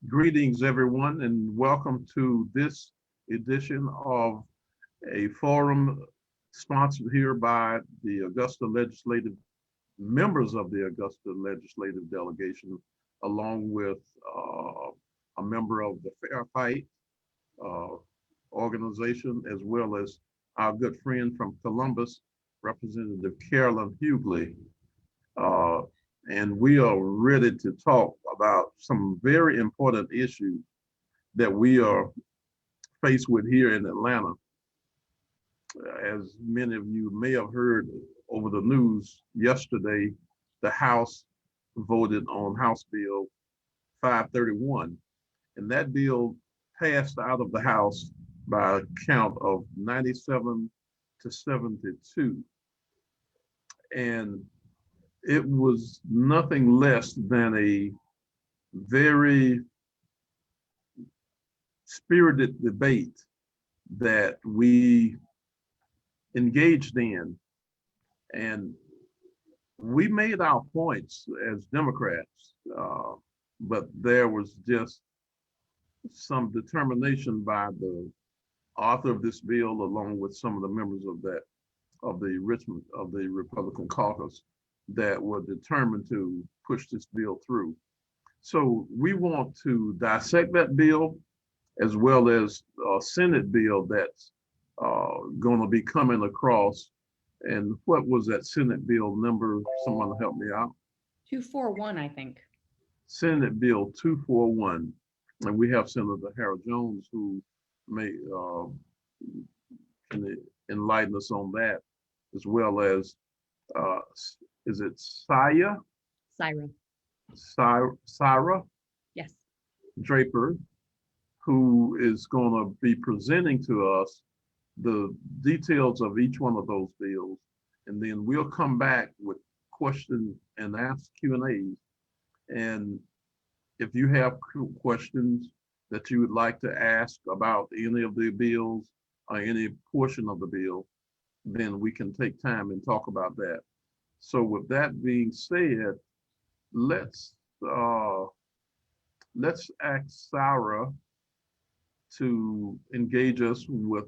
Greetings, everyone, and welcome to this edition of a forum sponsored here by the Augusta Legislative members of the Augusta Legislative Delegation, along with a member of the Fair Fight uh, organization, as well as our good friend from Columbus, Representative Carolyn Hughley. Uh, and we are ready to talk about some very important issues that we are faced with here in Atlanta. As many of you may have heard over the news yesterday, the House voted on House Bill 531, and that bill passed out of the House by a count of 97 to 72. And it was nothing less than a very spirited debate that we engaged in. And we made our points as Democrats, but there was just some determination by the author of this bill, along with some of the members of the Richmond of the Republican caucus, that were determined to push this bill through. So we want to dissect that bill, as well as a Senate bill that's going to be coming across. And what was that Senate bill number? Someone help me out. 241, I think. Senate Bill 241. And we have Senator Harold Jones, who may can enlighten us on that, as well as, is it Saya? Syra Yes. Draper, who is going to be presenting to us the details of each one of those bills. And then we'll come back with question and ask Q&As. And if you have questions that you would like to ask about any of the bills or any portion of the bill, then we can take time and talk about that. So with that being said, let's ask Sarah to engage us with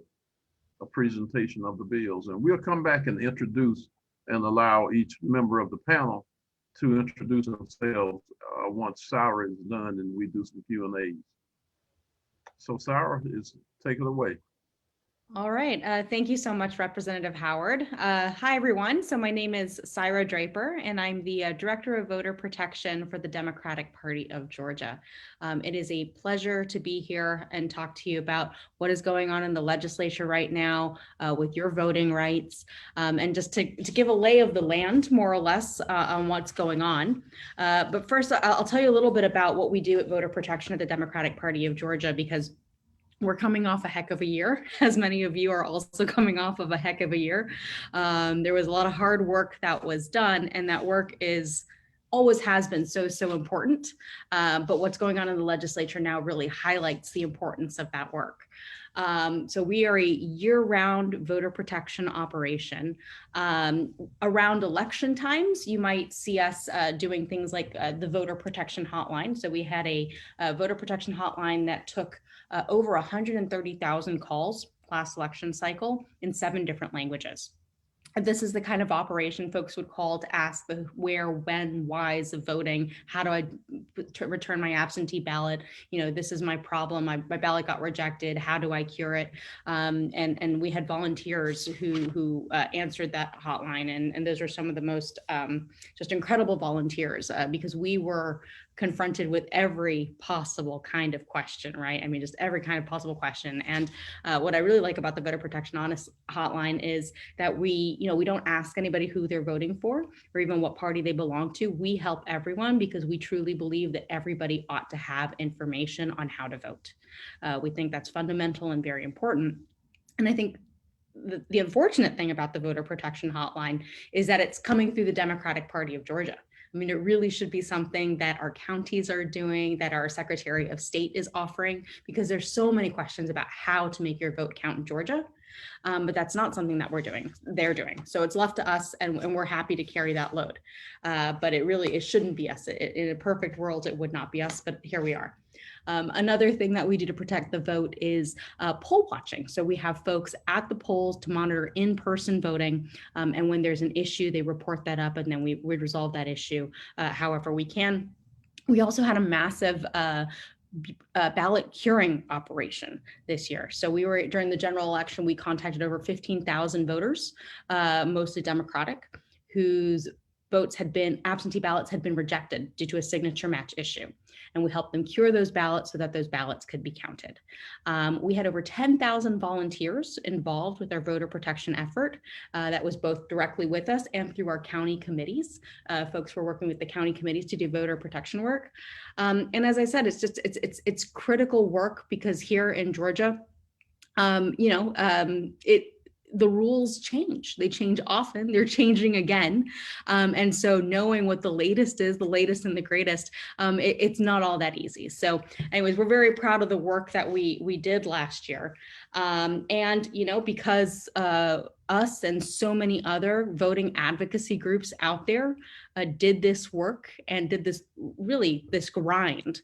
a presentation of the bills, and we'll come back and introduce and allow each member of the panel to introduce themselves once Sarah is done and we do some Q&As. So Sarah, take it away. All right. Thank you so much, Representative Howard. Hi, everyone. So my name is Syra Draper, and I'm the Director of Voter Protection for the Democratic Party of Georgia. It is a pleasure to be here and talk to you about what is going on in the legislature right now with your voting rights, and just to give a lay of the land, more or less, on what's going on. But first, I'll tell you a little bit about what we do at Voter Protection at the Democratic Party of Georgia, because we're coming off a heck of a year, as many of you are also coming off of a heck of a year. There was a lot of hard work that was done, and that work always has been so important. But what's going on in the legislature now really highlights the importance of that work. So we are a year-round voter protection operation. Around election times, you might see us doing things like the voter protection hotline. So we had a voter protection hotline that took over 130,000 calls last election cycle in 7 different languages. This is the kind of operation folks would call to ask the where, when, whys of voting. How do I return my absentee ballot? This is my problem. My ballot got rejected. How do I cure it? And we had volunteers who answered that hotline. And those are some of the most just incredible volunteers, because we were confronted with every possible kind of question, right? I mean, just every kind of possible question. And what I really like about the Voter Protection Hotline is that we don't ask anybody who they're voting for or even what party they belong to. We help everyone because we truly believe that everybody ought to have information on how to vote. We think that's fundamental and very important. And I think the unfortunate thing about the Voter Protection Hotline is that it's coming through the Democratic Party of Georgia. I mean, it really should be something that our counties are doing, that our Secretary of State is offering, because there's so many questions about how to make your vote count in Georgia. But that's not something that they're doing. So it's left to us, and we're happy to carry that load. But it shouldn't be us. In a perfect world, it would not be us, but here we are. Another thing that we do to protect the vote is poll watching. So we have folks at the polls to monitor in-person voting. And when there's an issue, they report that up, and then we resolve that issue however we can. We also had a massive ballot curing operation this year. So during the general election, we contacted over 15,000 voters, mostly Democratic, whose absentee ballots had been rejected due to a signature match issue. And we helped them cure those ballots so that those ballots could be counted. We had over 10,000 volunteers involved with our voter protection effort. That was both directly with us and through our county committees. Folks were working with the county committees to do voter protection work. And as I said, it's critical work because here in Georgia, the rules change. They change often. They're changing again. And so knowing what the latest is, the latest and the greatest, it's not all that easy. So anyways, we're very proud of the work that we did last year. And, because us and so many other voting advocacy groups out there did this work and did this grind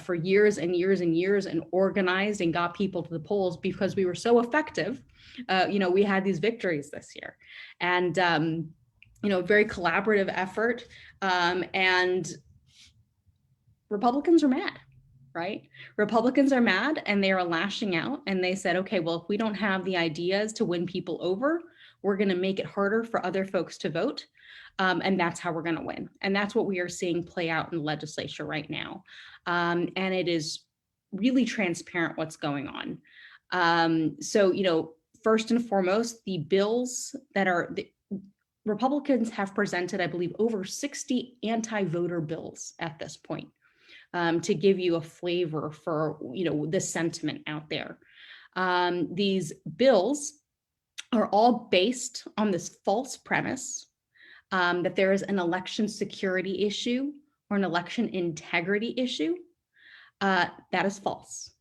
for years and years and years, and organized and got people to the polls because we were so effective. We had these victories this year, and very collaborative effort. And Republicans are mad, right? Republicans are mad, and they are lashing out, and they said, okay, well, if we don't have the ideas to win people over, we're going to make it harder for other folks to vote. And that's how we're going to win. And that's what we are seeing play out in the legislature right now. And it is really transparent what's going on. So, first and foremost, the bills that the Republicans have presented, I believe, over 60 anti-voter bills at this point, to give you a flavor for, the sentiment out there. These bills are all based on this false premise that there is an election security issue or an election integrity issue. That is false.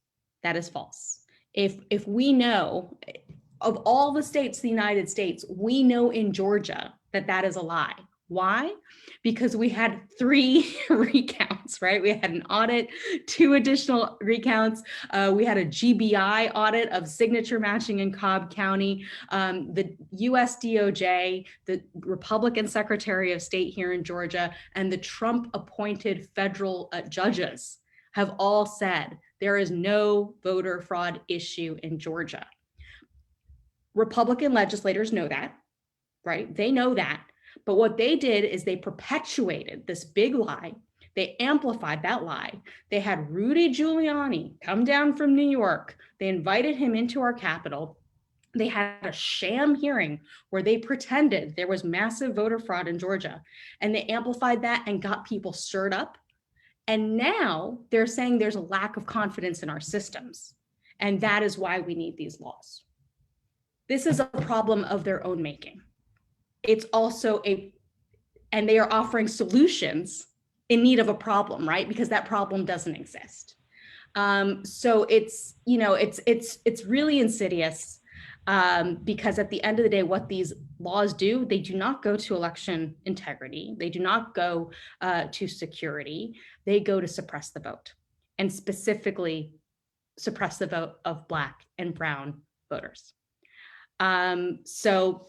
That is false. If we know, of all the states in the United States, we know in Georgia that is a lie. Why? Because we had 3 recounts, right? We had an audit, 2 additional recounts. We had a GBI audit of signature matching in Cobb County. The US DOJ, the Republican Secretary of State here in Georgia, and the Trump-appointed federal judges have all said there is no voter fraud issue in Georgia. Republican legislators know that, right? They know that. But what they did is they perpetuated this big lie. They amplified that lie. They had Rudy Giuliani come down from New York. They invited him into our Capitol. They had a sham hearing where they pretended there was massive voter fraud in Georgia. And they amplified that and got people stirred up. And now they're saying there's a lack of confidence in our systems. And that is why we need these laws. This is a problem of their own making. It's also and they are offering solutions in need of a problem, right? Because that problem doesn't exist. So it's really insidious, because at the end of the day, what these laws do, they do not go to election integrity. They do not go to security. They go to suppress the vote, and specifically suppress the vote of Black and Brown voters. So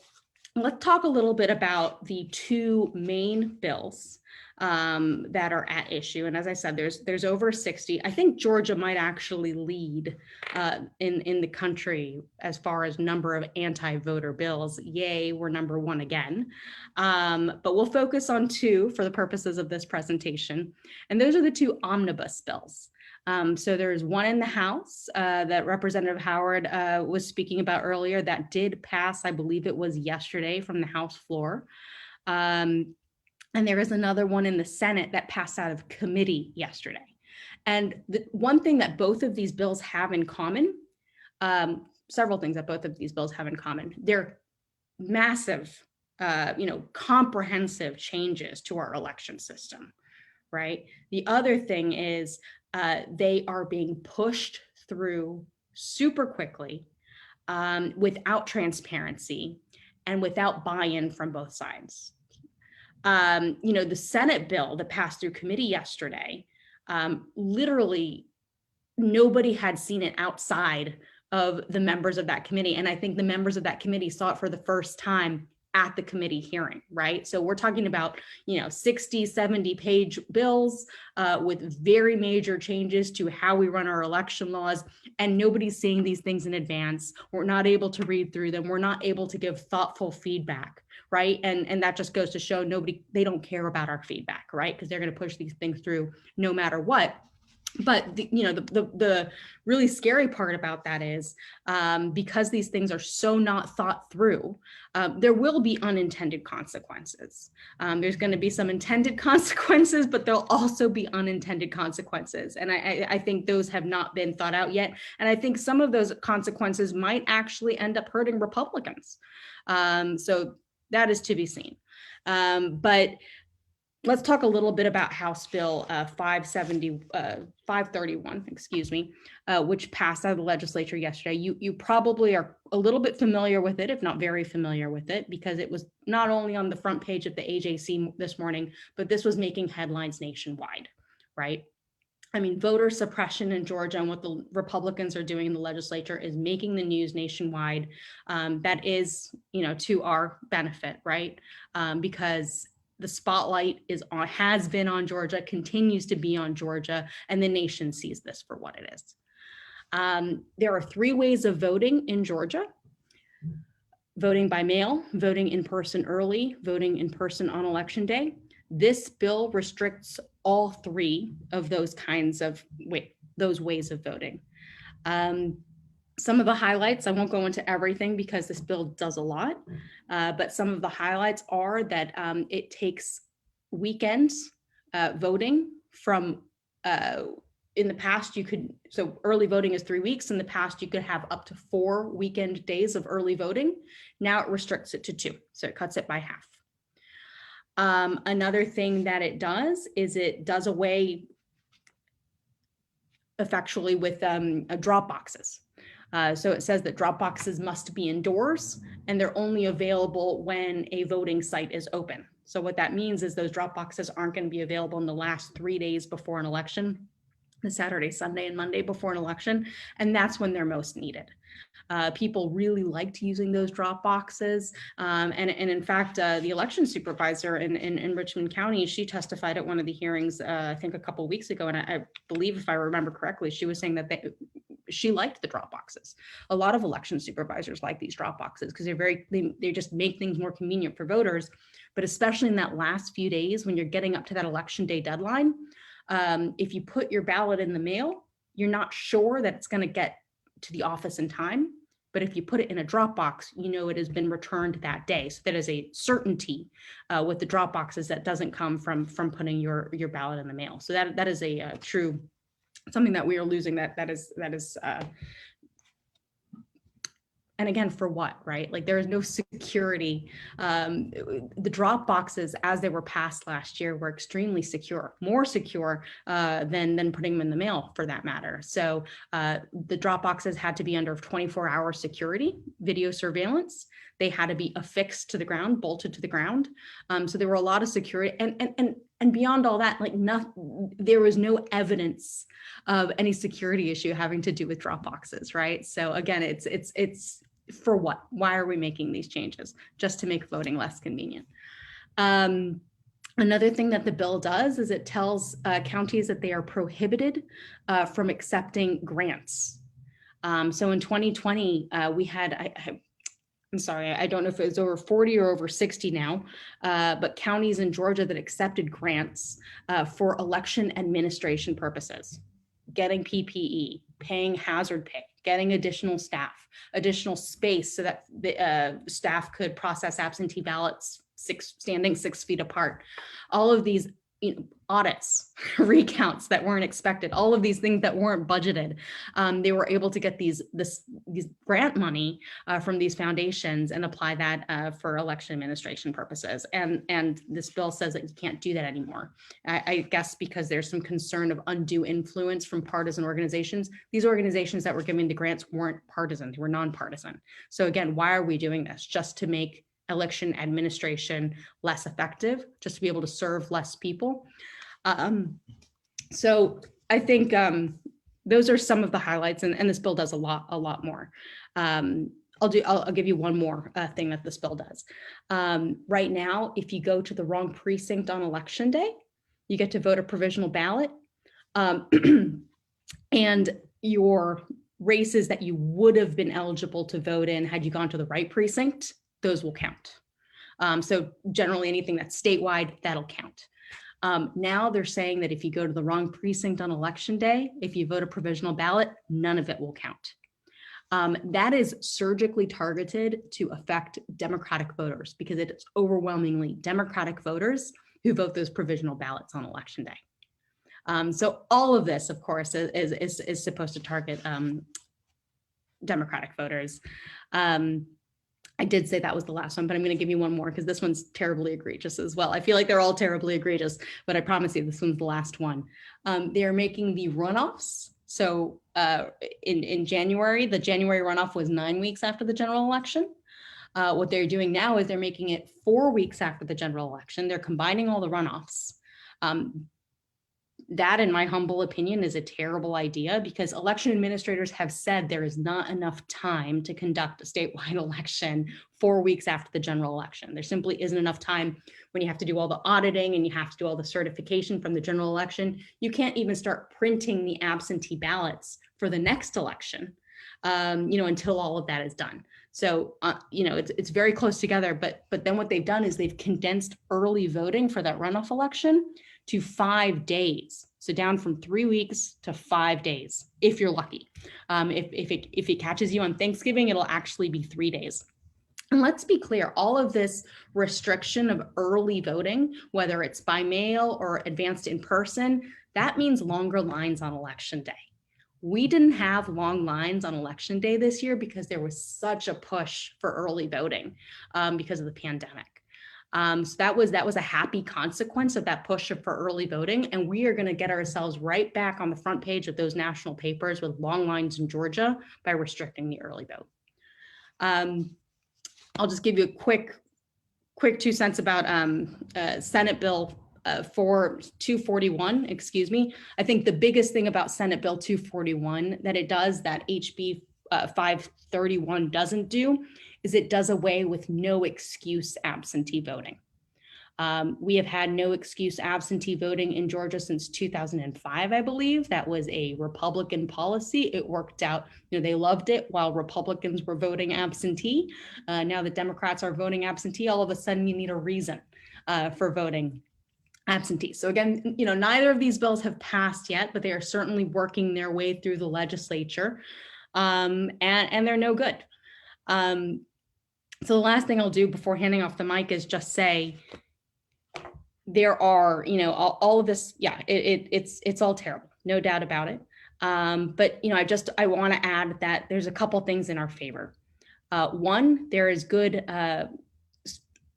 let's talk a little bit about the 2 main bills that are at issue. And as I said, there's over 60. I think Georgia might actually lead in the country as far as number of anti-voter bills. Yay, we're number 1 again. But we'll focus on 2 for the purposes of this presentation. And those are the 2 omnibus bills. So there's one in the House that Representative Howard was speaking about earlier that did pass, I believe it was yesterday, from the House floor. And there is another one in the Senate that passed out of committee yesterday. And the one thing that both of these bills have in common, several things that both of these bills have in common, they're massive, comprehensive changes to our election system, right? The other thing is they are being pushed through super quickly without transparency and without buy-in from both sides. The Senate bill that passed through committee yesterday, literally nobody had seen it outside of the members of that committee. And I think the members of that committee saw it for the first time at the committee hearing, right? So we're talking about, 60, 70 page bills with very major changes to how we run our election laws, and nobody's seeing these things in advance. We're not able to read through them. We're not able to give thoughtful feedback, right? And that just goes to show they don't care about our feedback, right? Because they're going to push these things through no matter what. But the really scary part about that is because these things are so not thought through, there will be unintended consequences. There's going to be some intended consequences, but there'll also be unintended consequences. And I think those have not been thought out yet. And I think some of those consequences might actually end up hurting Republicans. So that is to be seen. But let's talk a little bit about House Bill 531, which passed out of the legislature yesterday. You probably are a little bit familiar with it, if not very familiar with it, because it was not only on the front page of the AJC this morning, but this was making headlines nationwide, right? I mean, voter suppression in Georgia and what the Republicans are doing in the legislature is making the news nationwide. That is, to our benefit, right? Because the spotlight has been on Georgia, continues to be on Georgia, and the nation sees this for what it is. There are 3 ways of voting in Georgia: voting by mail, voting in person early, voting in person on election day. This bill restricts all 3 of those kinds of those ways of voting. Some of the highlights, I won't go into everything because this bill does a lot, but some of the highlights are that it takes weekends voting from, in the past so early voting is 3 weeks. In the past, you could have up to 4 weekend days of early voting. Now it restricts it to 2, so it cuts it by half. Another thing that it does is it does away effectually with drop boxes. So it says that drop boxes must be indoors and they're only available when a voting site is open. So what that means is those drop boxes aren't going to be available in the last 3 days before an election, the Saturday, Sunday, and Monday before an election. And that's when they're most needed. People really liked using those drop boxes. And in fact, the election supervisor in Richmond County, she testified at one of the hearings, I think a couple of weeks ago. And I believe, if I remember correctly, she was saying that she liked the drop boxes. A lot of election supervisors like these drop boxes because they just make things more convenient for voters. But especially in that last few days when you're getting up to that election day deadline, if you put your ballot in the mail, you're not sure that it's going to get to the office in time. But if you put it in a drop box, it has been returned that day. So that is a certainty with the drop boxes that doesn't come from putting your ballot in the mail. So that is a true something that we are losing. That is and again, for what, right? Like, there is no security. The drop boxes, as they were passed last year, were extremely secure, more secure than putting them in the mail, for that matter. So the drop boxes had to be under 24-hour security, video surveillance. They had to be affixed to the ground, bolted to the ground. So there were a lot of security, and beyond all that, there was no evidence of any security issue having to do with drop boxes, right? So again, it's for what? Why are we making these changes? Just to make voting less convenient. Another thing that the bill does is it tells counties that they are prohibited from accepting grants. So in 2020, we had, I'm sorry, I don't know if it was over 40 or over 60 now, but counties in Georgia that accepted grants for election administration purposes, getting PPE, paying hazard pay, getting additional staff, additional space so that the staff could process absentee ballots standing 6 feet apart. All of these audits, recounts that weren't expected, all of these things that weren't budgeted. They were able to get these grant money from these foundations and apply that for election administration purposes. And this bill says that you can't do that anymore. I guess because there's some concern of undue influence from partisan organizations. These organizations that were giving the grants weren't partisan, they were nonpartisan. So again, why are we doing this? Just to make election administration less effective, just to be able to serve less people. So I think those are some of the highlights, and this bill does a lot more. I'll give you one more thing that this bill does. Right now, if you go to the wrong precinct on election day, you get to vote a provisional ballot, and your races that you would have been eligible to vote in had you gone to the right precinct, those will count. So generally anything that's statewide, that'll count. Now they're saying that if you go to the wrong precinct on election day, if you vote a provisional ballot, none of it will count. That is surgically targeted to affect Democratic voters because it is overwhelmingly Democratic voters who vote those provisional ballots on election day. So all of this, of course, is supposed to target Democratic voters. I did say that was the last one, but I'm going to give you one more because this one's terribly egregious as well. I feel like they're all terribly egregious, but I promise you this one's the last one. They are making the runoffs. So in January, the January runoff was 9 weeks after the general election. What they're doing now is they're making it 4 weeks after the general election. They're combining all the runoffs. That, in my humble opinion, is a terrible idea because election administrators have said there is not enough time to conduct a statewide election 4 weeks after the general election. There simply isn't enough time when you have to do all the auditing and you have to do all the certification from the general election. You can't even start printing the absentee ballots for the next election, until all of that is done. So, it's very close together, but then what they've done is they've condensed early voting for that runoff election to 5 days. So down from 3 weeks to 5 days, if you're lucky. If it catches you on Thanksgiving, it'll actually be 3 days. And let's be clear, all of this restriction of early voting, whether it's by mail or advanced in person, that means longer lines on election day. We didn't have long lines on election day this year because there was such a push for early voting because of the pandemic. So that was a happy consequence of that push for early voting. And we are going to get ourselves right back on the front page of those national papers with long lines in Georgia by restricting the early vote. I'll just give you a quick 2 cents about Senate Bill 241, excuse me. I think the biggest thing about Senate Bill 241 that it does that HB 531 doesn't do is it does away with no excuse absentee voting. We have had no excuse absentee voting in Georgia since 2005, I believe. That was a Republican policy. It worked out, they loved it while Republicans were voting absentee. Now that Democrats are voting absentee, all of a sudden you need a reason for voting absentee. So again, neither of these bills have passed yet, but they are certainly working their way through the legislature, and they're no good. So the last thing I'll do before handing off the mic is just say there are, all of this, it's all terrible, no doubt about it. But I want to add that there's a couple things in our favor. One, there is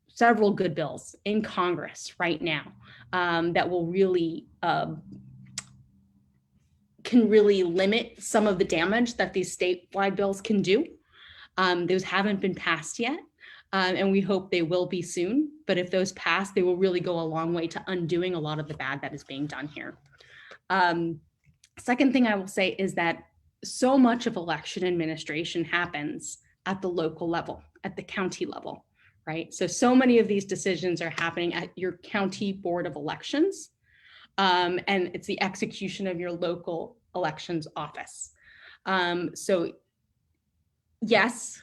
several good bills in Congress right now that will really can really limit some of the damage that these statewide bills can do. Those haven't been passed yet, and we hope they will be soon. But if those pass, they will really go a long way to undoing a lot of the bad that is being done here. Second thing I will say is that so much of election administration happens at the local level, at the county level, right? So many of these decisions are happening at your county board of elections, and it's the execution of your local elections office. So yes,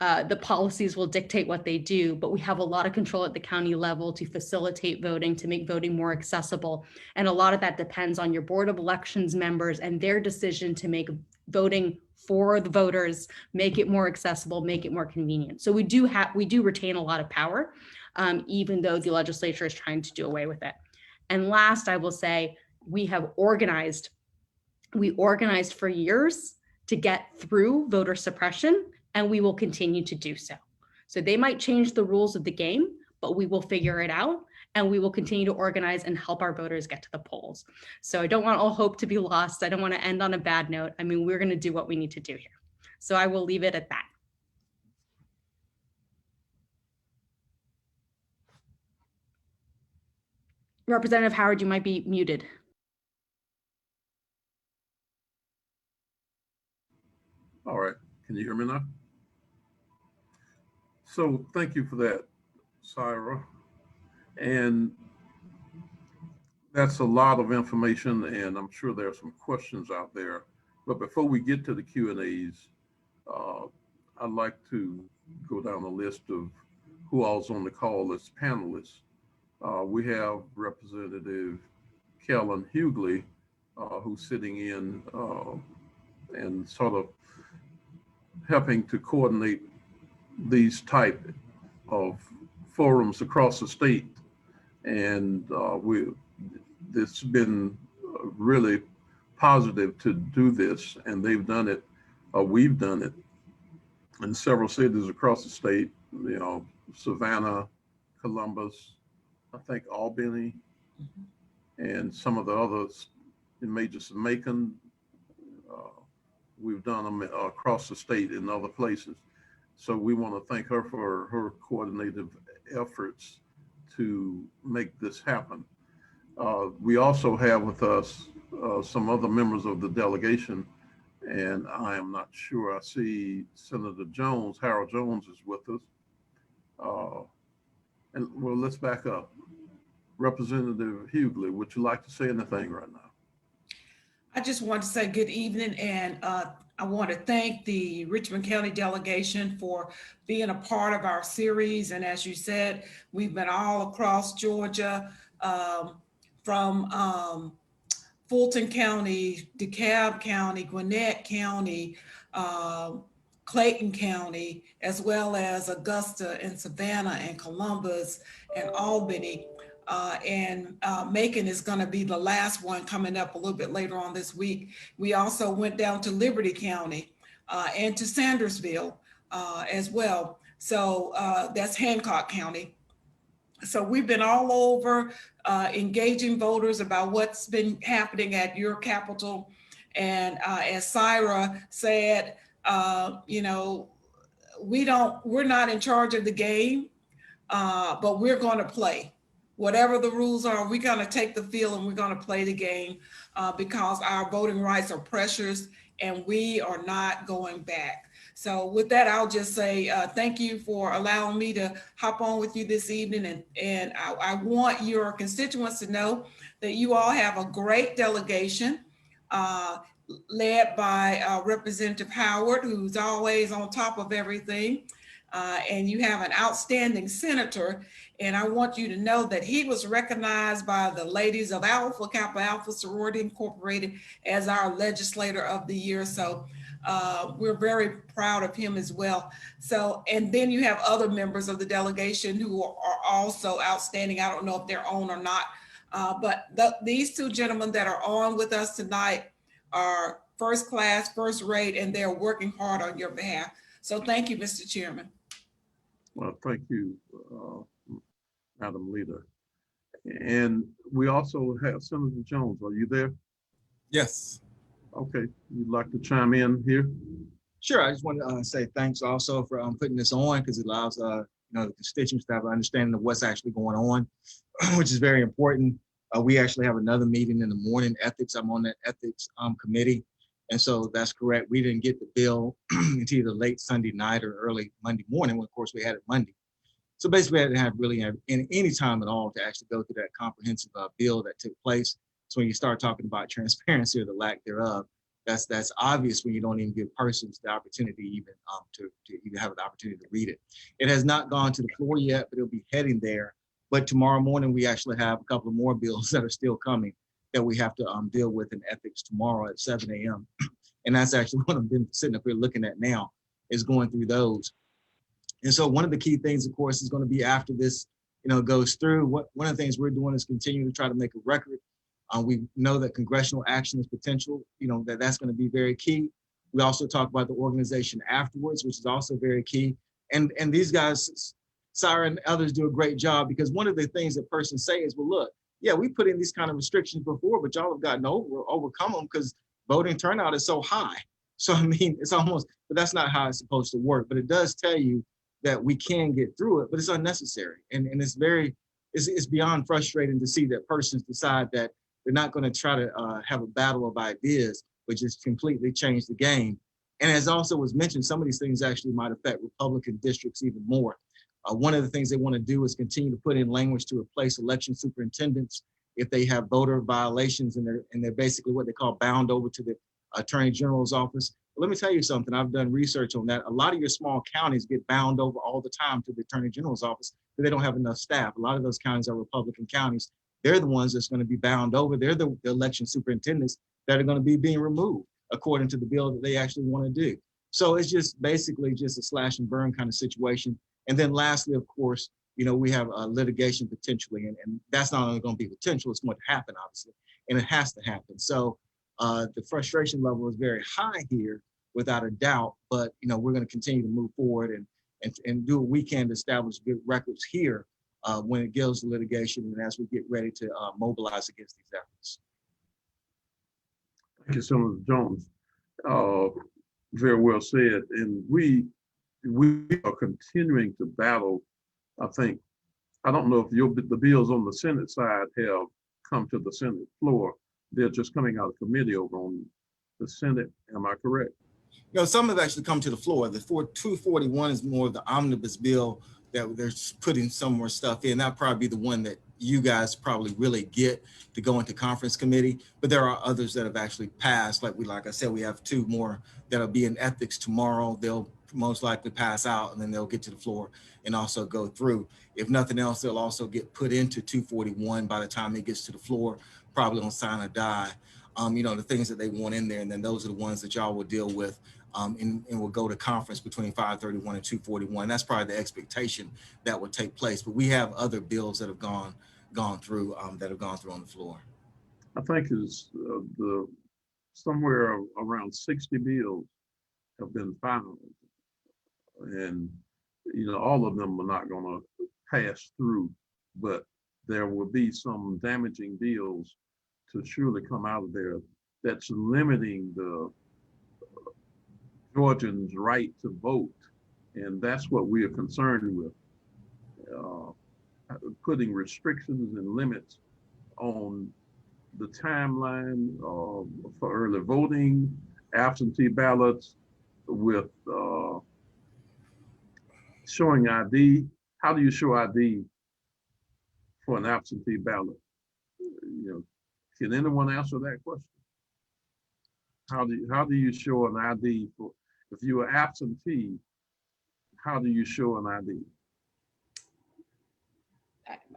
the policies will dictate what they do, but we have a lot of control at the county level to facilitate voting, to make voting more accessible. And a lot of that depends on your Board of Elections members and their decision to make voting for the voters, make it more accessible, make it more convenient. So we do retain a lot of power, even though the legislature is trying to do away with it. And last, I will say, we organized for years to get through voter suppression, and we will continue to do so. So they might change the rules of the game, but we will figure it out, and we will continue to organize and help our voters get to the polls. So I don't want all hope to be lost. I don't want to end on a bad note. I mean, we're going to do what we need to do here. So I will leave it at that. Representative Howard, you might be muted. All right, can you hear me now? So thank you for that, Syra. And that's a lot of information, and I'm sure there are some questions out there. But before we get to the Q&As, I'd like to go down the list of who all's on the call as panelists. We have Representative Kellen Hughley, who's sitting in and sort of helping to coordinate these type of forums across the state. And it's been really positive to do this, and they've done it, we've done it in several cities across the state, you know, Savannah, Columbus, I think Albany, and some of the others in major Macon. We've done them across the state in other places. So we want to thank her for her coordinated efforts to make this happen. We also have with us some other members of the delegation, and I am not sure. I see Senator Jones, Harold Jones is with us. And well, let's back up. Representative Hughley, would you like to say anything right now? I just want to say good evening, and I want to thank the Richmond County delegation for being a part of our series. And as you said, we've been all across Georgia, from Fulton County, DeKalb County, Gwinnett County, Clayton County, as well as Augusta and Savannah and Columbus and Albany. Macon is going to be the last one coming up a little bit later on this week. We also went down to Liberty County and to Sandersville as well. So that's Hancock County. So we've been all over engaging voters about what's been happening at your capital. And as Syra said, you know, we're not in charge of the game, but we're going to play. Whatever the rules are, we're going to take the field and we're going to play the game because our voting rights are precious and we are not going back. So with that, I'll just say thank you for allowing me to hop on with you this evening. And I want your constituents to know that you all have a great delegation led by Representative Howard, who's always on top of everything. And you have an outstanding senator. And I want you to know that he was recognized by the ladies of Alpha Kappa Alpha Sorority Incorporated as our legislator of the year. So we're very proud of him as well. So, and then you have other members of the delegation who are also outstanding. I don't know if they're on or not, but these two gentlemen that are on with us tonight are first class, first rate, and they're working hard on your behalf. So thank you, Mr. Chairman. Well, thank you, Madam Leader. And we also have Senator Jones. Are you there? Yes. Okay, you'd like to chime in here? Sure. I just want to say thanks also for putting this on, because it allows you know, the constituents to have an understanding of what's actually going on, which is very important. We actually have another meeting in the morning, ethics. I'm on that ethics committee. And so that's correct. We didn't get the bill until either late Sunday night or early Monday morning, when of course we had it Monday. So basically we didn't have really any time at all to actually go through that comprehensive bill that took place. So when you start talking about transparency or the lack thereof, that's obvious when you don't even give persons the opportunity even to even have the opportunity to read it. It has not gone to the floor yet, but it'll be heading there. But tomorrow morning, we actually have a couple of more bills that are still coming that we have to deal with in ethics tomorrow at 7 a.m. And that's actually what I've been sitting up here looking at now, is going through those. And so one of the key things, of course, is going to be after this goes through. One of the things we're doing is continue to try to make a record. We know that congressional action is potential, that's going to be very key. We also talk about the organization afterwards, which is also very key. And these guys, Sarah and others, do a great job, because one of the things that persons say is, well, look, yeah, we put in these kind of restrictions before, but y'all have gotten overcome them because voting turnout is so high. So, I mean, it's almost, but that's not how it's supposed to work. But it does tell you that we can get through it, but it's unnecessary. And it's beyond frustrating to see that persons decide that they're not going to try to have a battle of ideas, but just completely change the game. And as also was mentioned, some of these things actually might affect Republican districts even more. One of the things they want to do is continue to put in language to replace election superintendents if they have voter violations and they're basically what they call bound over to the Attorney General's office. But let me tell you something, I've done research on that. A lot of your small counties get bound over all the time to the Attorney General's office because they don't have enough staff. A lot of those counties are Republican counties. They're the ones that's going to be bound over. They're the election superintendents that are going to be being removed according to the bill that they actually want to do. So it's just basically just a slash and burn kind of situation. And then lastly, of course, we have litigation potentially, and that's not only going to be potential, it's going to happen, obviously, and it has to happen. So the frustration level is very high here, without a doubt, but we're going to continue to move forward and do what we can to establish good records here when it goes to litigation and as we get ready to mobilize against these efforts. Thank you, Senator Jones. Very well said. And we are continuing to battle. I don't know if the bills on the Senate side have come to the Senate floor. They're just coming out of committee over on the Senate. Am I correct? Some have actually come to the floor. The 241 is more of the omnibus bill that they're putting some more stuff in. That'll probably be the one that you guys probably really get to go into conference committee. But there are others that have actually passed. Like I said, we have two more that'll be in ethics tomorrow. They'll most likely pass out, and then they'll get to the floor and also go through. If nothing else, they'll also get put into 241 by the time it gets to the floor, probably on sign or die. The things that they want in there, and then those are the ones that y'all will deal with and will go to conference between 531 and 241. That's probably the expectation that would take place. But we have other bills that have gone through on the floor. I think it's somewhere around 60 bills have been filed, and all of them are not going to pass through, but there will be some damaging bills to surely come out of there that's limiting the Georgians' right to vote, and that's what we are concerned with. Putting restrictions and limits on the timeline for early voting, absentee ballots, with showing ID. How do you show ID for an absentee ballot? Can anyone answer that question? How do you show an ID for, if you are absentee, how do you show an ID?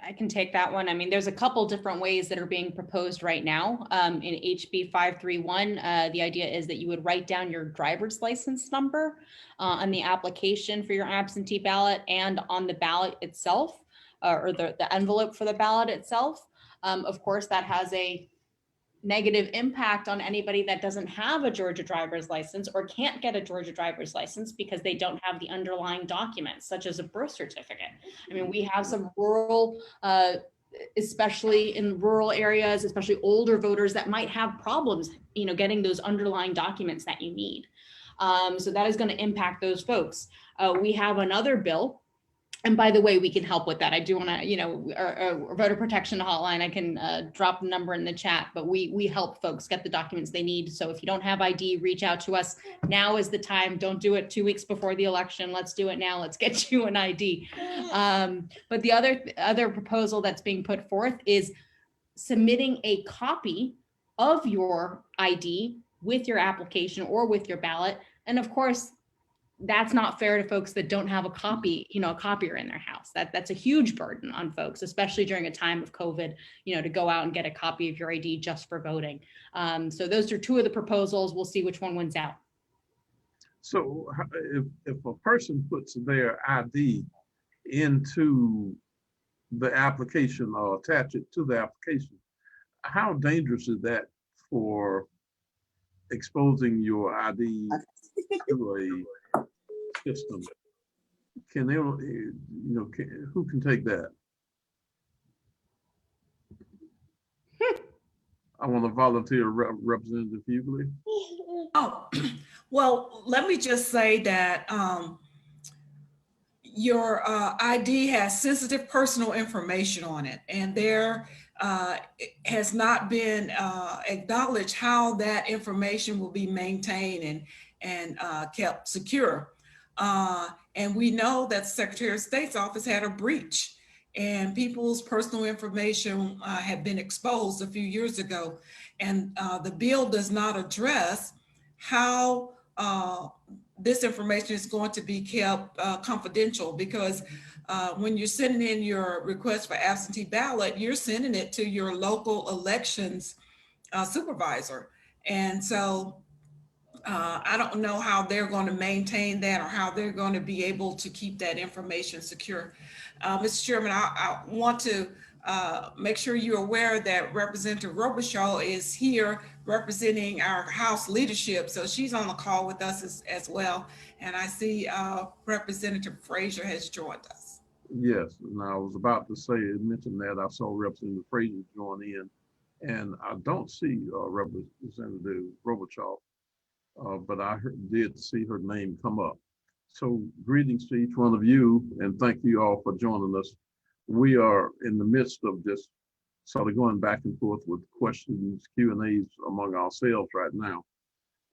I can take that one. I mean, there's a couple different ways that are being proposed right now. In HB 531, the idea is that you would write down your driver's license number on the application for your absentee ballot and on the ballot itself, or the envelope for the ballot itself. Of course, that has a negative impact on anybody that doesn't have a Georgia driver's license or can't get a Georgia driver's license because they don't have the underlying documents, such as a birth certificate. I mean, we have some rural, especially in rural areas, especially older voters that might have problems, getting those underlying documents that you need. So that is going to impact those folks. We have another bill. And by the way, we can help with that. I do want to, our voter protection hotline, I can drop the number in the chat, but we help folks get the documents they need. So if you don't have ID, reach out to us. Now is the time. Don't do it 2 weeks before the election. Let's do it now. Let's get you an ID. But the other proposal that's being put forth is submitting a copy of your ID with your application or with your ballot. And of course, that's not fair to folks that don't have a copy, a copier in their house. That's a huge burden on folks, especially during a time of COVID, to go out and get a copy of your ID just for voting. So those are two of the proposals. We'll see which one wins out. So if a person puts their ID into the application or attach it to the application. How dangerous is that for exposing your ID to a system? Can they, who can take that? I want to volunteer, Representative Hughley. Oh, well, let me just say that your ID has sensitive personal information on it, and there has not been acknowledged how that information will be maintained and kept secure. And we know that the Secretary of State's office had a breach, and people's personal information had been exposed a few years ago. And the bill does not address how this information is going to be kept confidential, because when you're sending in your request for absentee ballot, you're sending it to your local elections supervisor. And so I don't know how they're going to maintain that, or how they're going to be able to keep that information secure. Mr. Chairman, I want to make sure you're aware that Representative Robichaud is here representing our House leadership. So she's on the call with us as well. And I see Representative Frazier has joined us. Yes, and I was about to say, mention that I saw Representative Frazier join in, and I don't see Representative Robichaud, but I did see her name come up. So greetings to each one of you, and thank you all for joining us. We are in the midst of just sort of going back and forth with questions, Q&As among ourselves right now.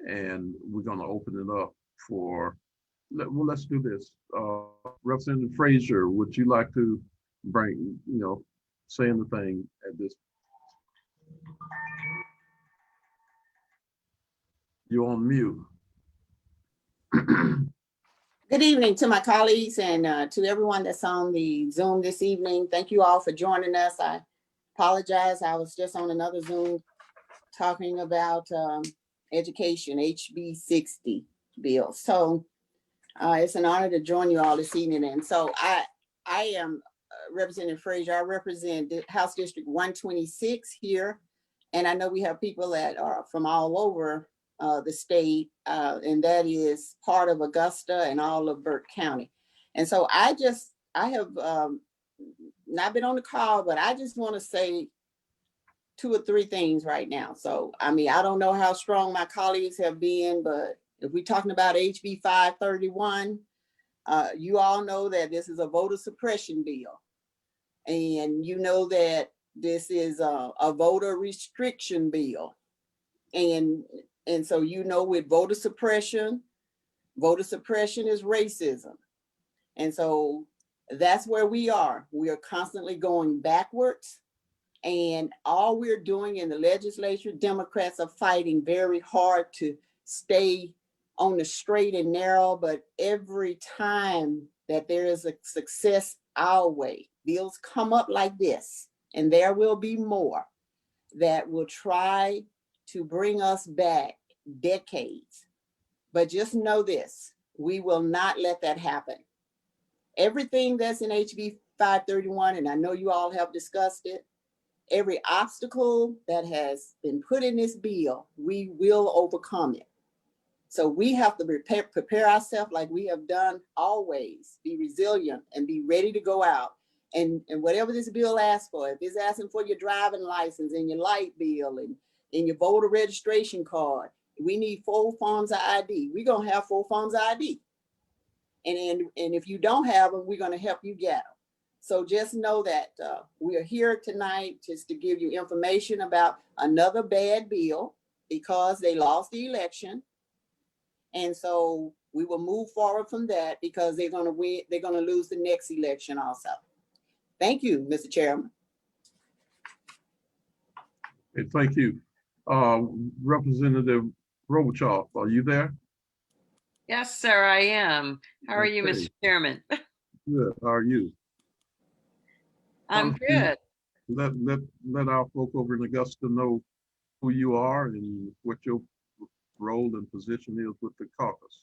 And we're going to open it up for, well, let's do this. Representative Frazier, would you like to bring, say anything at this? You're on mute. Good evening to my colleagues and to everyone that's on the Zoom this evening. Thank you all for joining us. I apologize. I was just on another Zoom talking about education, HB 60 bill. So it's an honor to join you all this evening. And so I am Representative Frazier. I represent House District 126 here. And I know we have people that are from all over the state, and that is part of Augusta and all of Burke County. And so I have not been on the call, but I just want to say 2 or 3 things right now. So, I mean, I don't know how strong my colleagues have been, but if we're talking about HB 531, you all know that this is a voter suppression bill. And you know that this is a voter restriction bill. And so, with voter suppression is racism. And so that's where we are. We are constantly going backwards. And all we're doing in the legislature, Democrats are fighting very hard to stay on the straight and narrow. But every time that there is a success our way, bills come up like this, and there will be more that will try to bring us back decades. But just know this, we will not let that happen. Everything that's in HB 531, and I know you all have discussed it, every obstacle that has been put in this bill, we will overcome it. So we have to prepare ourselves like we have done always, be resilient and be ready to go out. And whatever this bill asks for, if it's asking for your driving license and your light bill and your voter registration card, we need 4 forms of ID. We're going to have 4 forms of ID. And if you don't have them, we're going to help you get them. So just know that we are here tonight just to give you information about another bad bill because they lost the election. And so we will move forward from that because they're going to win. They're going to lose the next election also. Thank you, Mr. Chairman. Hey, thank you. Representative Robichaud, are you there? Yes, sir, I am. How are you, Okay. Mr. Chairman? Good. How are you? I'm good. Let our folk over in Augusta know who you are and what your role and position is with the caucus.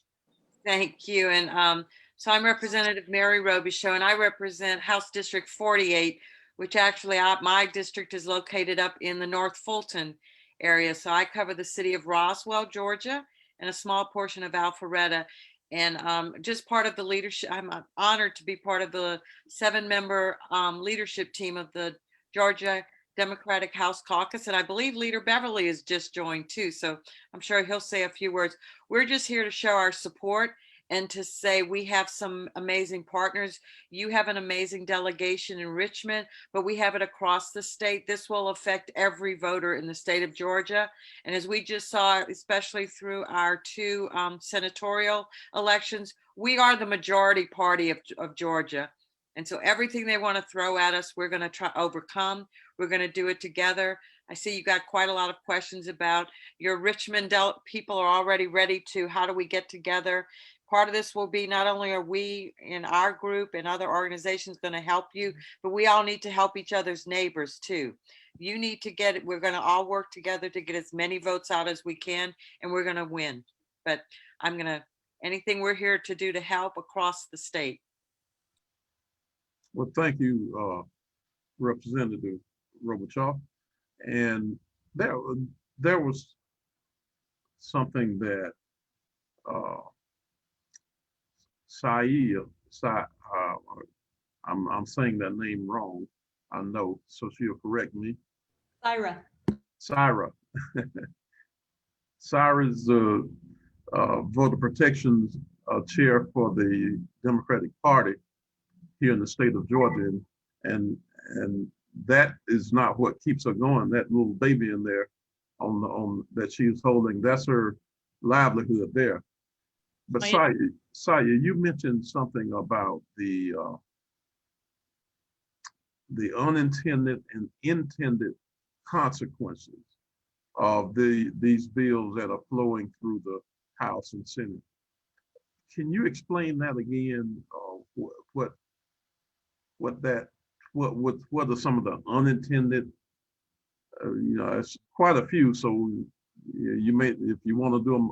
Thank you. And So I'm Representative Mary Robichaud, and I represent House District 48, which actually my district is located up in the North Fulton area. So I cover the city of Roswell, Georgia, and a small portion of Alpharetta. And just part of the leadership, I'm honored to be part of the 7-member leadership team of the Georgia Democratic House Caucus. And I believe Leader Beverly has just joined too. So I'm sure he'll say a few words. We're just here to show our support and to say we have some amazing partners. You have an amazing delegation in Richmond, but we have it across the state. This will affect every voter in the state of Georgia. And as we just saw, especially through our 2 senatorial elections, we are the majority party of Georgia. And so everything they want to throw at us, we're going to try overcome. We're going to do it together. I see you got quite a lot of questions about your Richmond people are already ready to, how do we get together? Part of this will be not only are we in our group and other organizations going to help you, but we all need to help each other's neighbors too. You need to get it. We're going to all work together to get as many votes out as we can, and we're going to win. But anything we're here to do to help across the state. Well, thank you, Representative Robichaud. And there was something that I'm saying that name wrong, I know, so she'll correct me. Syra. Syra's the voter protections chair for the Democratic Party here in the state of Georgia, and that is not what keeps her going. That little baby in there on that she's holding, that's her livelihood there. But Saya, you mentioned something about the unintended and intended consequences of these bills that are flowing through the House and Senate. Can you explain that again? What are some of the unintended? It's quite a few. So you may, if you want to do them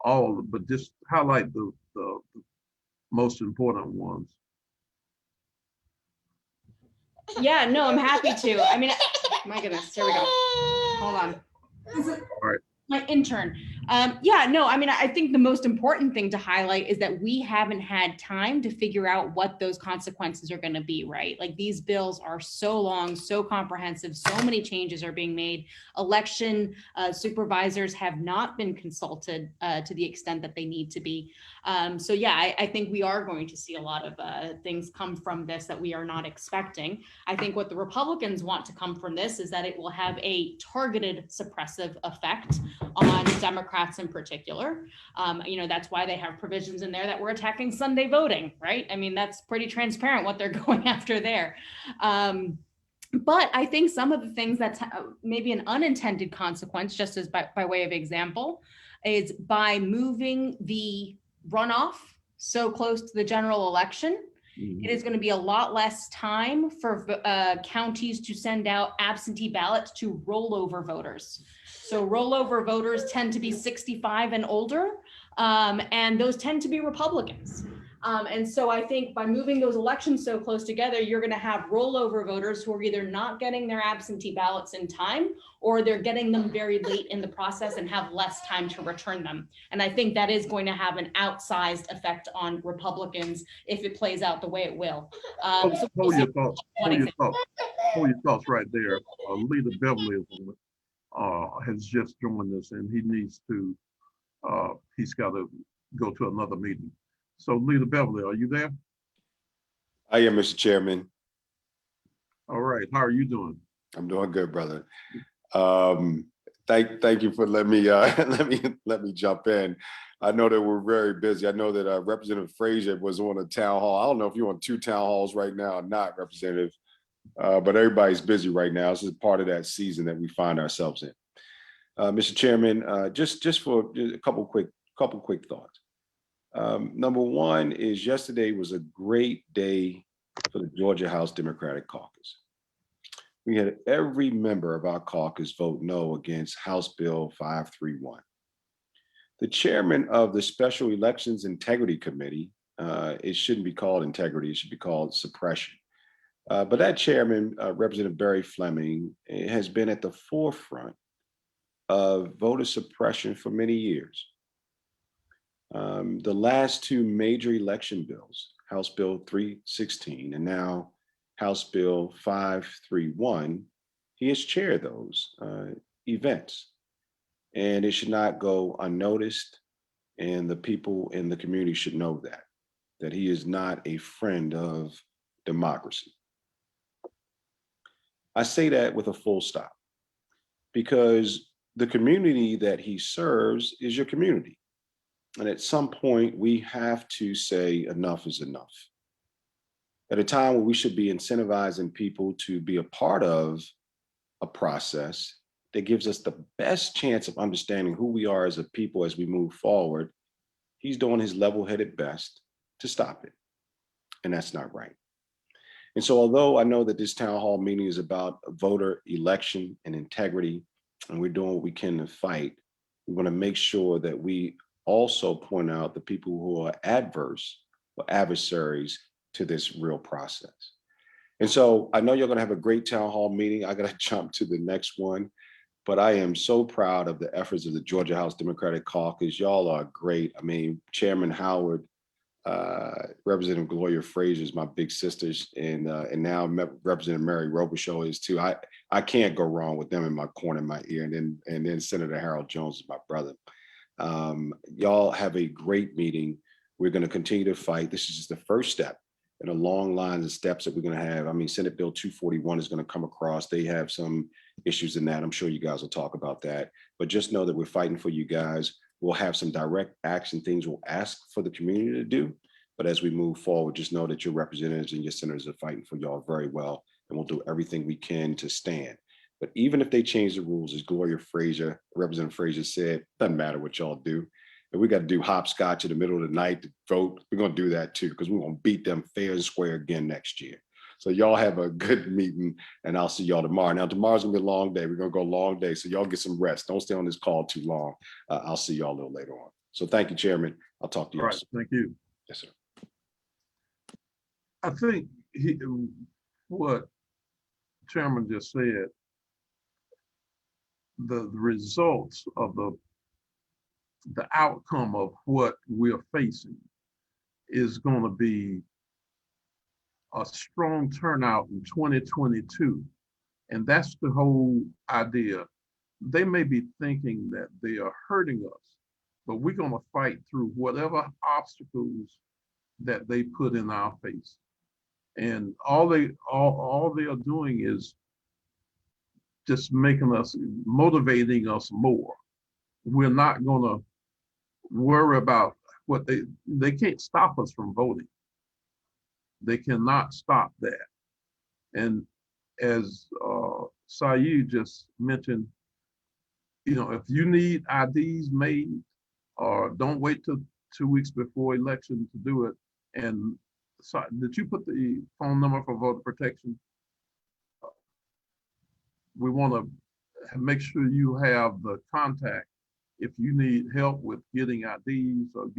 all, but just highlight the most important ones. Yeah, no, I'm happy to. I mean, my goodness, here we go. Hold on. All right. My intern. Yeah, no, I mean, I think the most important thing to highlight is that we haven't had time to figure out what those consequences are going to be, right? Like, these bills are so long, so comprehensive, so many changes are being made. Election supervisors have not been consulted to the extent that they need to be. So yeah, I think we are going to see a lot of things come from this that we are not expecting. I think what the Republicans want to come from this is that it will have a targeted suppressive effect on Democrats in particular. That's why they have provisions in there that we're attacking Sunday voting, right? I mean, that's pretty transparent what they're going after there. But I think some of the things that's maybe an unintended consequence, just as by way of example, is by moving the runoff so close to the general election, it is going to be a lot less time for counties to send out absentee ballots to rollover voters. So rollover voters tend to be 65 and older, and those tend to be Republicans. And so I think by moving those elections so close together, you're going to have rollover voters who are either not getting their absentee ballots in time, or they're getting them very late in the process and have less time to return them. And I think that is going to have an outsized effect on Republicans if it plays out the way it will. Hold your thoughts right there. Leader Beverly has just joined us, and he needs to, he's got to go to another meeting. So Leader Beverly, are you there? I am, Mr. Chairman. All right, how are you doing? I'm doing good, brother. Thank you for letting me let me jump in. I know that we're very busy. I know that Representative Frazier was on a town hall. I don't know if you're on 2 town halls right now or not, Representative, but everybody's busy right now. This is part of that season that we find ourselves in. Mr. Chairman, just for a couple quick thoughts. Number one is yesterday was a great day for the Georgia House Democratic Caucus. We had every member of our caucus vote no against House Bill 531. The chairman of the Special Elections Integrity Committee It shouldn't be called integrity. It should be called suppression. But that chairman, Representative Barry Fleming, has been at the forefront of voter suppression for many years. The last two major election bills, House Bill 316 and now House Bill 531, he has chaired those events. And it should not go unnoticed. And the people in the community should know that he is not a friend of democracy. I say that with a full stop because the community that he serves is your community. And at some point, we have to say enough is enough. At a time where we should be incentivizing people to be a part of a process that gives us the best chance of understanding who we are as a people as we move forward, he's doing his level-headed best to stop it. And that's not right. And so although I know that this town hall meeting is about voter election and integrity, and we're doing what we can to fight, we want to make sure that we also point out the people who are adverse or adversaries to this real process. And so I know you're going to have a great town hall meeting. I got to jump to the next one, but I am so proud of the efforts of the Georgia House Democratic Caucus. Y'all are great. I mean, Chairman Howard, Representative Gloria Frazier is my big sisters, and now Representative Mary Robichaud is too. I can't go wrong with them in my corner, in my ear, and then Senator Harold Jones is my brother. Y'all have a great meeting. We're going to continue to fight. This is just the first step in a long line of steps that we're going to have. I mean, Senate Bill 241 is going to come across. They have some issues in that. I'm sure you guys will talk about that. But just know that we're fighting for you guys. We'll have some direct action things we'll ask for the community to do. But as we move forward, just know that your representatives and your senators are fighting for y'all very well. And we'll do everything we can to stand. But even if they change the rules, as Gloria Frazier, Representative Frazier said, doesn't matter what y'all do. If we got to do hopscotch in the middle of the night to vote, we're going to do that too, because we're going to beat them fair and square again next year. So y'all have a good meeting, and I'll see y'all tomorrow. Now, tomorrow's going to be a long day. We're going to go a long day, so y'all get some rest. Don't stay on this call too long. I'll see y'all a little later on. So thank you, Chairman. I'll talk to you. All right, thank you. Yes, sir. I think what Chairman just said, the results of the outcome of what we're facing is going to be a strong turnout in 2022. And that's the whole idea. They may be thinking that they are hurting us, but we're going to fight through whatever obstacles that they put in our face. And all they are doing is just motivating us more. We're not going to worry about what they can't stop us from voting. They cannot stop that. And as Saeed just mentioned, if you need IDs made, or don't wait till 2 weeks before election to do it. And so, did you put the phone number for voter protection? We want to make sure you have the contact if you need help with getting IDs or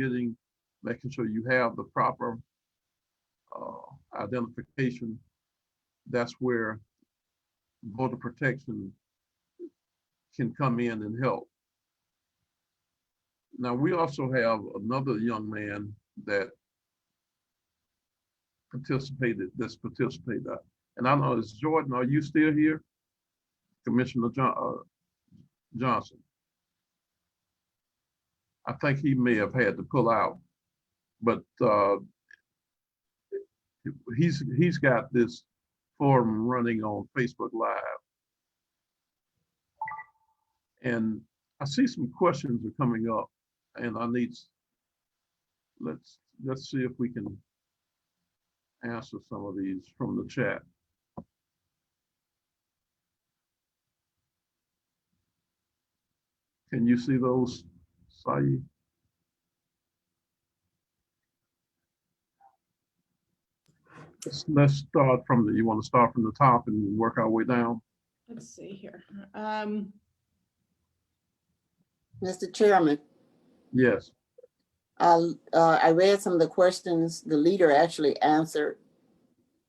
making sure you have the proper identification. That's where voter protection can come in and help. Now, we also have another young man that participated. And I know it's Jordan. Are you still here? Commissioner Johnson. I think he may have had to pull out, but he's got this forum running on Facebook Live. And I see some questions are coming up, and I need, let's see if we can answer some of these from the chat. Can you see those, Saeed? Let's start from you want to start from the top and work our way down? Let's see here. Mr. Chairman, Yes. I read some of the questions. The leader actually answered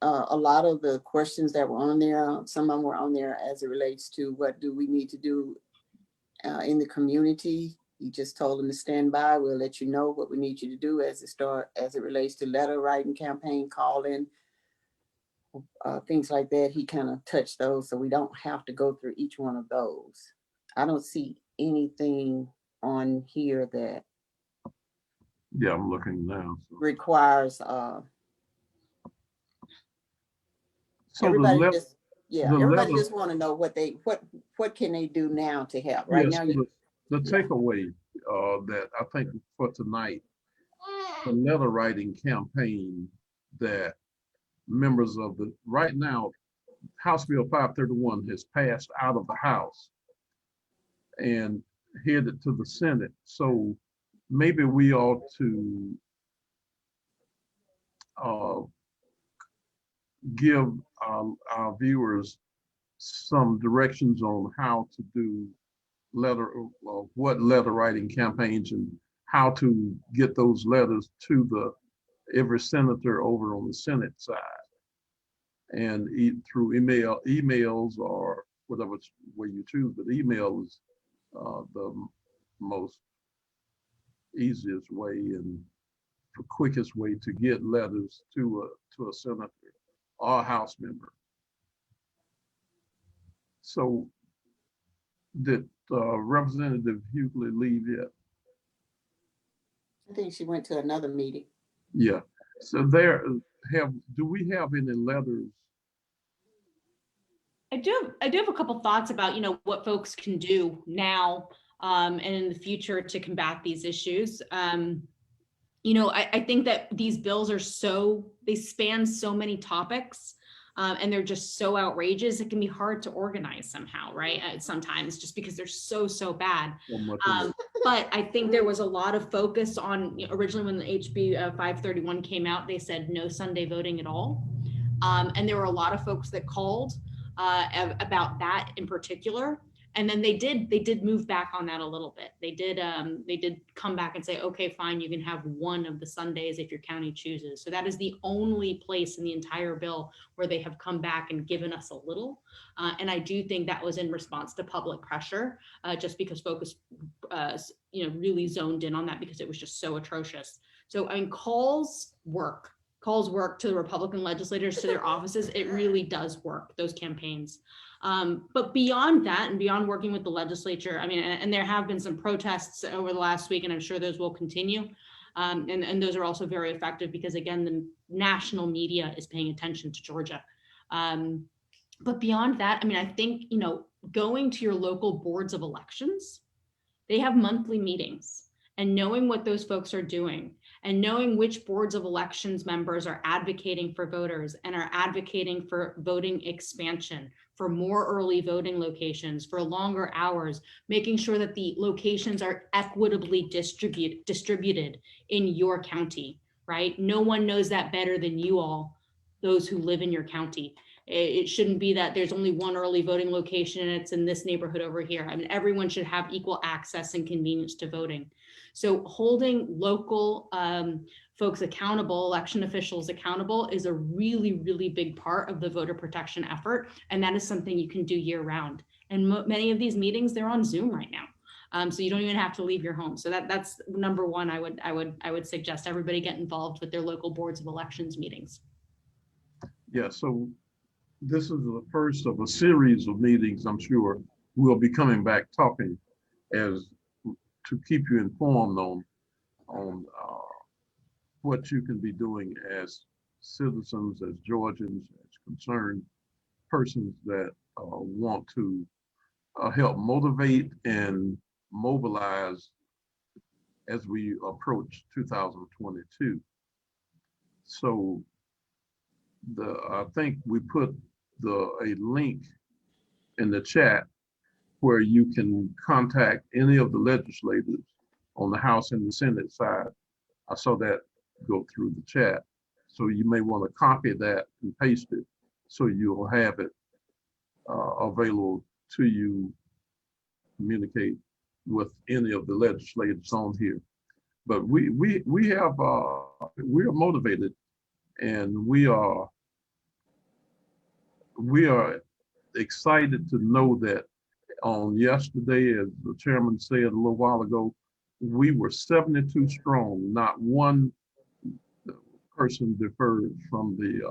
a lot of the questions that were on there. Some of them were on there as it relates to what do we need to do in the community. He just told them to stand by. We'll let you know what we need you to do as it relates to letter writing, campaign calling, things like that. He kind of touched those, so we don't have to go through each one of those. I don't see anything on here that Yeah, I'm looking now. requires So everybody the just, yeah, the everybody letter, just want to know what can they do now to help. Right yes, now, the yeah. takeaway that I think for tonight, the letter writing campaign that members of right now, House Bill 531 has passed out of the House and headed to the Senate. So maybe we ought to uh, give our viewers some directions on how to do what letter writing campaigns and how to get those letters to every senator over on the Senate side, and through emails or whatever way you choose, but email is the most easiest way and the quickest way to get letters to a senator or a House member. So did Representative Hughley leave yet? I think she went to another meeting. Yeah. So do we have any letters? I do have a couple thoughts about, what folks can do now and in the future to combat these issues. I think that these bills they span so many topics and they're just so outrageous. It can be hard to organize somehow, right? Sometimes just because they're so bad. So much But I think there was a lot of focus on, originally when the HB 531 came out, they said no Sunday voting at all. And there were a lot of folks that called about that in particular. And then they did move back on that a little bit. They did come back and say, okay, fine, you can have one of the Sundays if your county chooses. So that is the only place in the entire bill where they have come back and given us a little. And I do think that was in response to public pressure, just because folks, really zoned in on that because it was just so atrocious. So I mean, calls work to the Republican legislators, to their offices. It really does work, those campaigns. But beyond that, and beyond working with the legislature, I mean, and there have been some protests over the last week, and I'm sure those will continue. And those are also very effective because, again, the national media is paying attention to Georgia. But beyond that, I mean, I think, going to your local boards of elections, they have monthly meetings, and knowing what those folks are doing and knowing which boards of elections members are advocating for voters and are advocating for voting expansion, for more early voting locations, for longer hours, making sure that the locations are equitably distributed in your county, right? No one knows that better than you all, those who live in your county. It shouldn't be that there's only one early voting location and it's in this neighborhood over here. I mean, everyone should have equal access and convenience to voting. So holding local folks accountable, election officials accountable, is a really, really big part of the voter protection effort. And that is something you can do year round. And many of these meetings, they're on Zoom right now. So you don't even have to leave your home. So that's number one. I would suggest everybody get involved with their local boards of elections meetings. Yeah, so this is the first of a series of meetings. I'm sure we'll be coming back talking to keep you informed on what you can be doing as citizens, as Georgians, as concerned persons that want to help motivate and mobilize as we approach 2022. So I think we put a link in the chat where you can contact any of the legislators on the House and the Senate side. I saw that go through the chat. So you may want to copy that and paste it so you'll have it available to you, communicate with any of the legislators on here. But we have we are motivated, and we are excited to know that on yesterday, as the chairman said a little while ago, we were 72 strong. Not one person deferred from the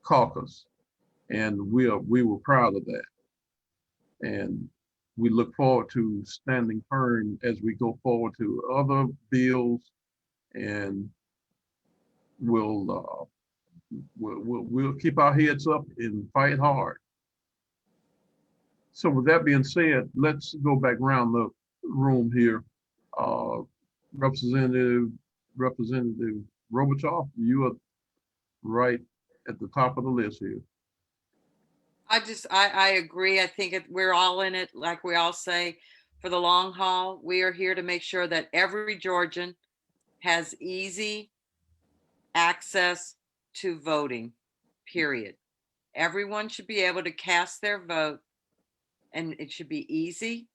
caucus, and we were proud of that. And we look forward to standing firm as we go forward to other bills, and we'll we'll keep our heads up and fight hard. So with that being said, let's go back around the room here. Uh, Representative Robichaud, you are right at the top of the list here. I agree. I think we're all in it, like we all say, for the long haul. We are here to make sure that every Georgian has easy access to voting, period. Everyone should be able to cast their vote, and it should be easy.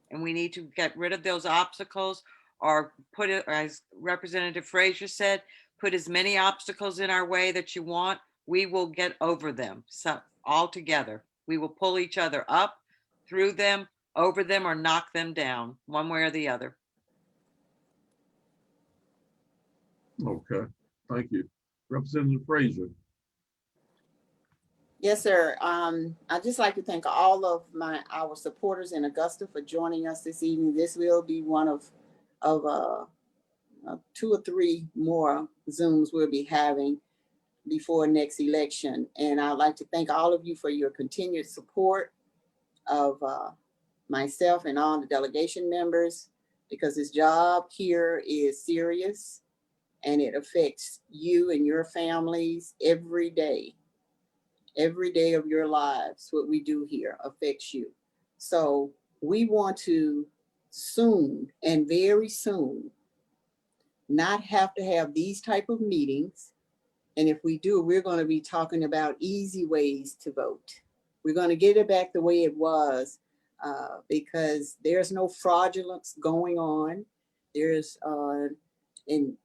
And we need to get rid of those obstacles, or put it, as Representative Frazier said, put as many obstacles in our way that you want. We will get over them. So all together, we will pull each other up, through them, over them, or knock them down, one way or the other. Okay, thank you. Representative Frazier. Yes, sir. I'd just like to thank all of our supporters in Augusta for joining us this evening. This will be one of 2 or 3 more Zooms we'll be having before next election. And I'd like to thank all of you for your continued support of myself and all the delegation members, because this job here is serious and it affects you and your families every day. Every day of your lives. What we do here affects you. So we want to soon, and very soon, not have to have these type of meetings. And if we do, we're going to be talking about easy ways to vote. We're going to get it back the way it was, because there's no fraudulence going on. There's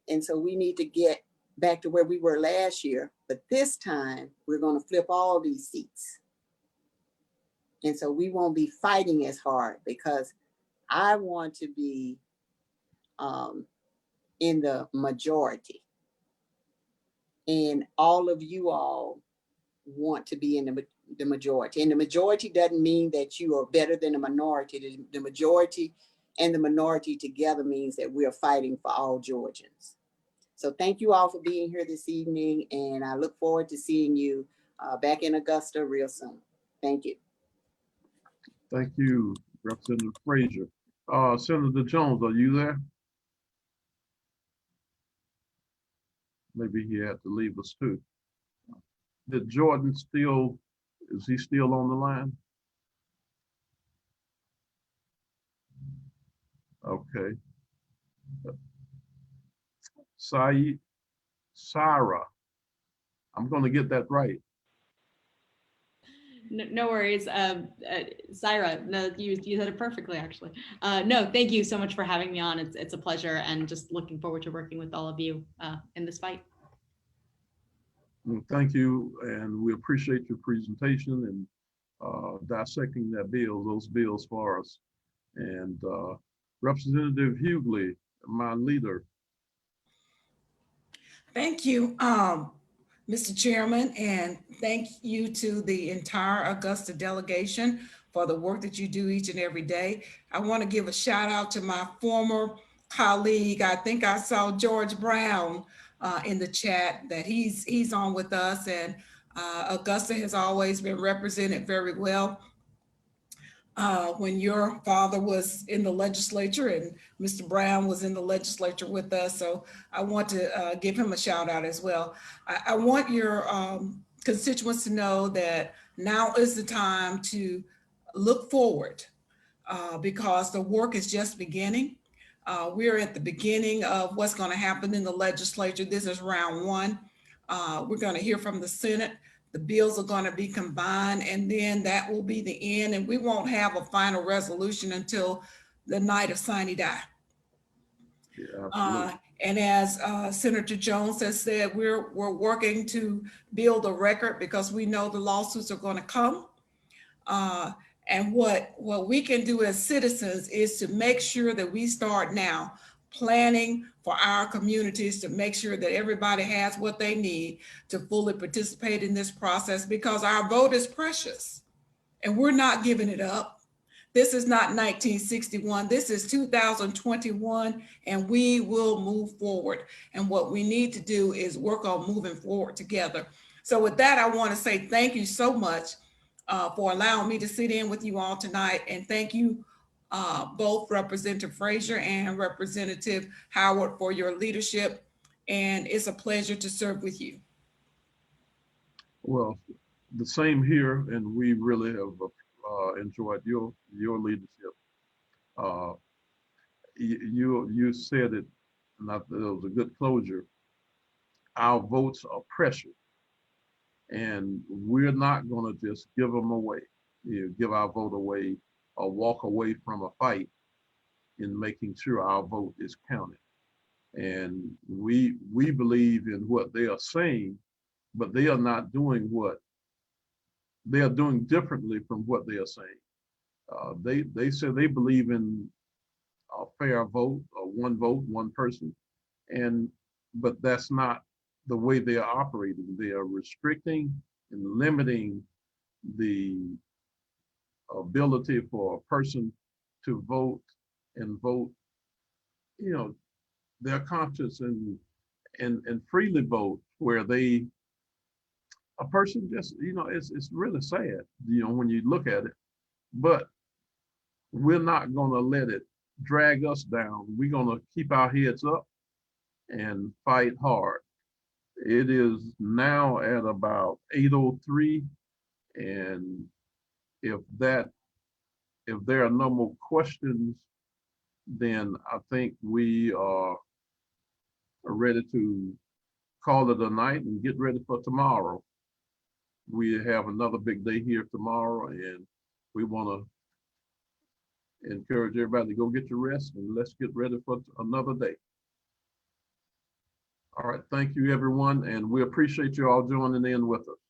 and so we need to get back to where we were last year, but this time we're going to flip all these seats. And so we won't be fighting as hard, because I want to be in the majority. And all of you all want to be in the majority. And the majority doesn't mean that you are better than the minority. The majority and the minority together means that we are fighting for all Georgians. So thank you all for being here this evening, and I look forward to seeing you back in Augusta real soon. Thank you. Thank you, Representative Frazier. Senator Jones, are you there? Maybe he had to leave us too. Did Jordan is he still on the line? Okay. Sarah, I'm going to get that right. No worries. Syra, no, you said it perfectly, actually. No, thank you so much for having me on. It's a pleasure, and just looking forward to working with all of you in this fight. Well, thank you, and we appreciate your presentation and dissecting those bills for us. And Representative Hughley, my leader. Thank you, Mr. Chairman, and thank you to the entire Augusta delegation for the work that you do each and every day. I want to give a shout out to my former colleague. I think I saw George Brown in the chat, that he's on with us, and Augusta has always been represented very well. When your father was in the legislature and Mr. Brown was in the legislature with us. So I want to give him a shout out as well. I want your constituents to know that now is the time to look forward, because the work is just beginning. We're at the beginning of what's going to happen in the legislature. This is round 1. We're going to hear from the Senate. The bills are going to be combined, and then that will be the end, and we won't have a final resolution until the night of sine die. Yeah, absolutely. And as Senator Jones has said, we're working to build a record because we know the lawsuits are going to come. And what we can do as citizens is to make sure that we start now planning for our communities to make sure that everybody has what they need to fully participate in this process, because our vote is precious and we're not giving it up. This is not 1961. This is 2021, and we will move forward. And what we need to do is work on moving forward together. So with that, I want to say thank you so much for allowing me to sit in with you all tonight. And thank you both Representative Frazier and Representative Howard for your leadership. And it's a pleasure to serve with you. Well, the same here, and we really have enjoyed your leadership. You said it, and it was a good closure. Our votes are precious, and we're not going to just give them away. Give our vote away or walk away from a fight in making sure our vote is counted. And we believe in what they are saying, but they are not doing what they are doing differently from what they are saying. They say they believe in a fair vote, one vote, one person, but that's not the way they are operating. They are restricting and limiting the ability for a person to vote and vote, their conscience and freely vote, where a person just, it's really sad, when you look at it, but we're not going to let it drag us down. We're going to keep our heads up and fight hard. It is now at about 8:03, and if there are no more questions, then I think we are ready to call it a night and get ready for tomorrow. We have another big day here tomorrow, and we want to encourage everybody to go get your rest, and let's get ready for another day. All right, thank you, everyone, and we appreciate you all joining in with us.